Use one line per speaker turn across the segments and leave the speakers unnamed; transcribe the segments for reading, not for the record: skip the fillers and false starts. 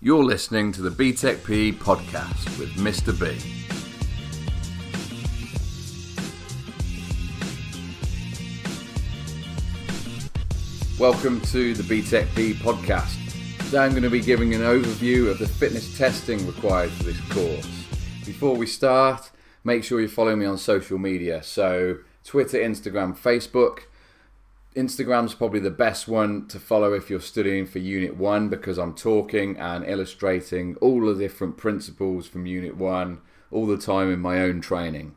You're listening to the BTEC PE podcast with Mr. B. Welcome to the BTEC PE podcast. Today I'm going to be giving an overview of the fitness testing required for this course. Before we start, make sure you follow me on social media. So Twitter, Instagram, Facebook. Instagram's probably the best one to follow if you're studying for Unit 1 because I'm talking and illustrating all the different principles from Unit 1 all the time in my own training.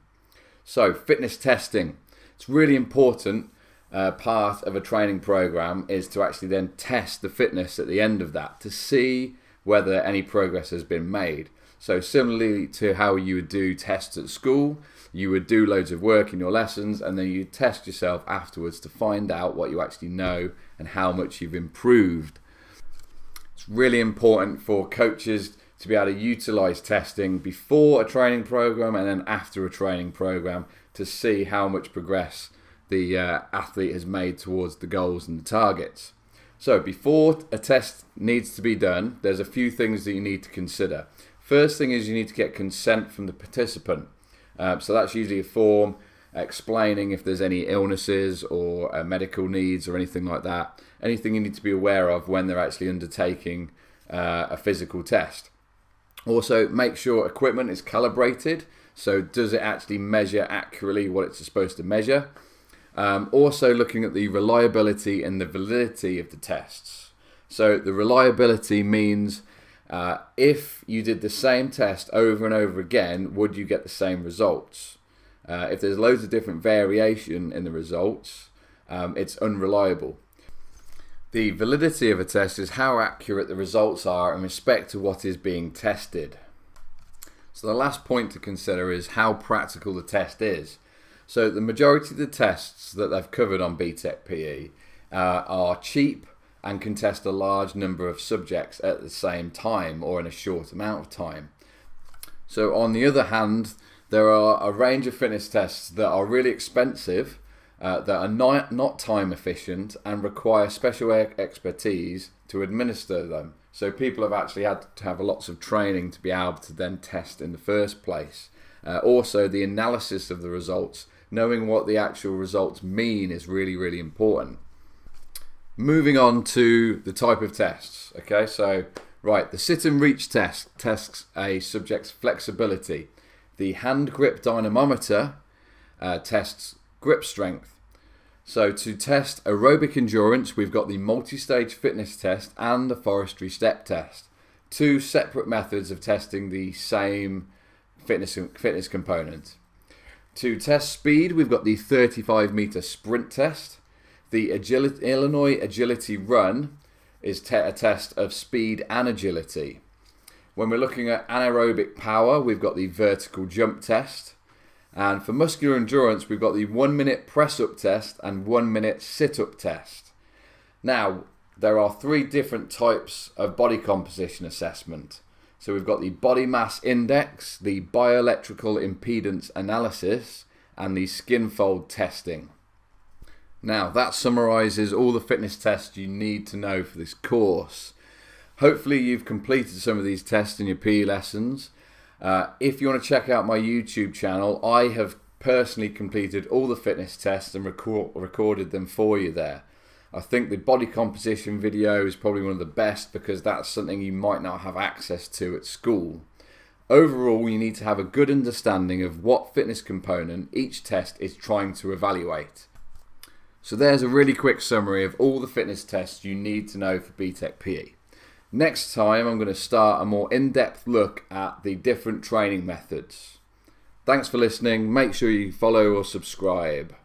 So fitness testing. It's really important part of a training program is to actually then test the fitness at the end of that to see whether any progress has been made. So similarly to how you would do tests at school, you would do loads of work in your lessons and then you test yourself afterwards to find out what you actually know and how much you've improved. It's really important for coaches to be able to utilize testing before a training program and then after a training program to see how much progress the athlete has made towards the goals and the targets. So before a test needs to be done, there's a few things that you need to consider. First thing is you need to get consent from the participant. So that's usually a form explaining if there's any illnesses or medical needs or anything like that. Anything you need to be aware of when they're actually undertaking a physical test. Also, make sure equipment is calibrated. So does it actually measure accurately what it's supposed to measure? Also looking at the reliability and the validity of the tests. So the reliability means if you did the same test over and over again, would you get the same results? If there's loads of different variation in the results, it's unreliable. The validity of a test is how accurate the results are in respect to what is being tested. So the last point to consider is how practical the test is. So the majority of the tests that they've covered on BTEC PE are cheap and can test a large number of subjects at the same time or in a short amount of time. So on the other hand, there are a range of fitness tests that are really expensive, that are not time efficient and require special expertise to administer them. So people have actually had to have lots of training to be able to then test in the first place. Also, the analysis of the results, knowing what the actual results mean is really, really important. Moving on to the type of tests. Okay, so the sit and reach test tests a subject's flexibility. The hand grip dynamometer tests grip strength. So to test aerobic endurance, we've got the multi-stage fitness test and the forestry step test. Two separate methods of testing the same fitness component. To test speed, we've got the 35-meter sprint test. The Illinois Agility Run is a test of speed and agility. When we're looking at anaerobic power, we've got the vertical jump test. And for muscular endurance, we've got the 1-minute press-up test and 1-minute sit-up test. Now, there are 3 different types of body composition assessment. So we've got the body mass index, the bioelectrical impedance analysis, and the skin fold testing. Now, that summarises all the fitness tests you need to know for this course. Hopefully you've completed some of these tests in your PE lessons. If you want to check out my YouTube channel, I have personally completed all the fitness tests and recorded them for you there. I think the body composition video is probably one of the best because that's something you might not have access to at school. Overall, you need to have a good understanding of what fitness component each test is trying to evaluate. So there's a really quick summary of all the fitness tests you need to know for BTEC PE. Next time, I'm going to start a more in-depth look at the different training methods. Thanks for listening. Make sure you follow or subscribe.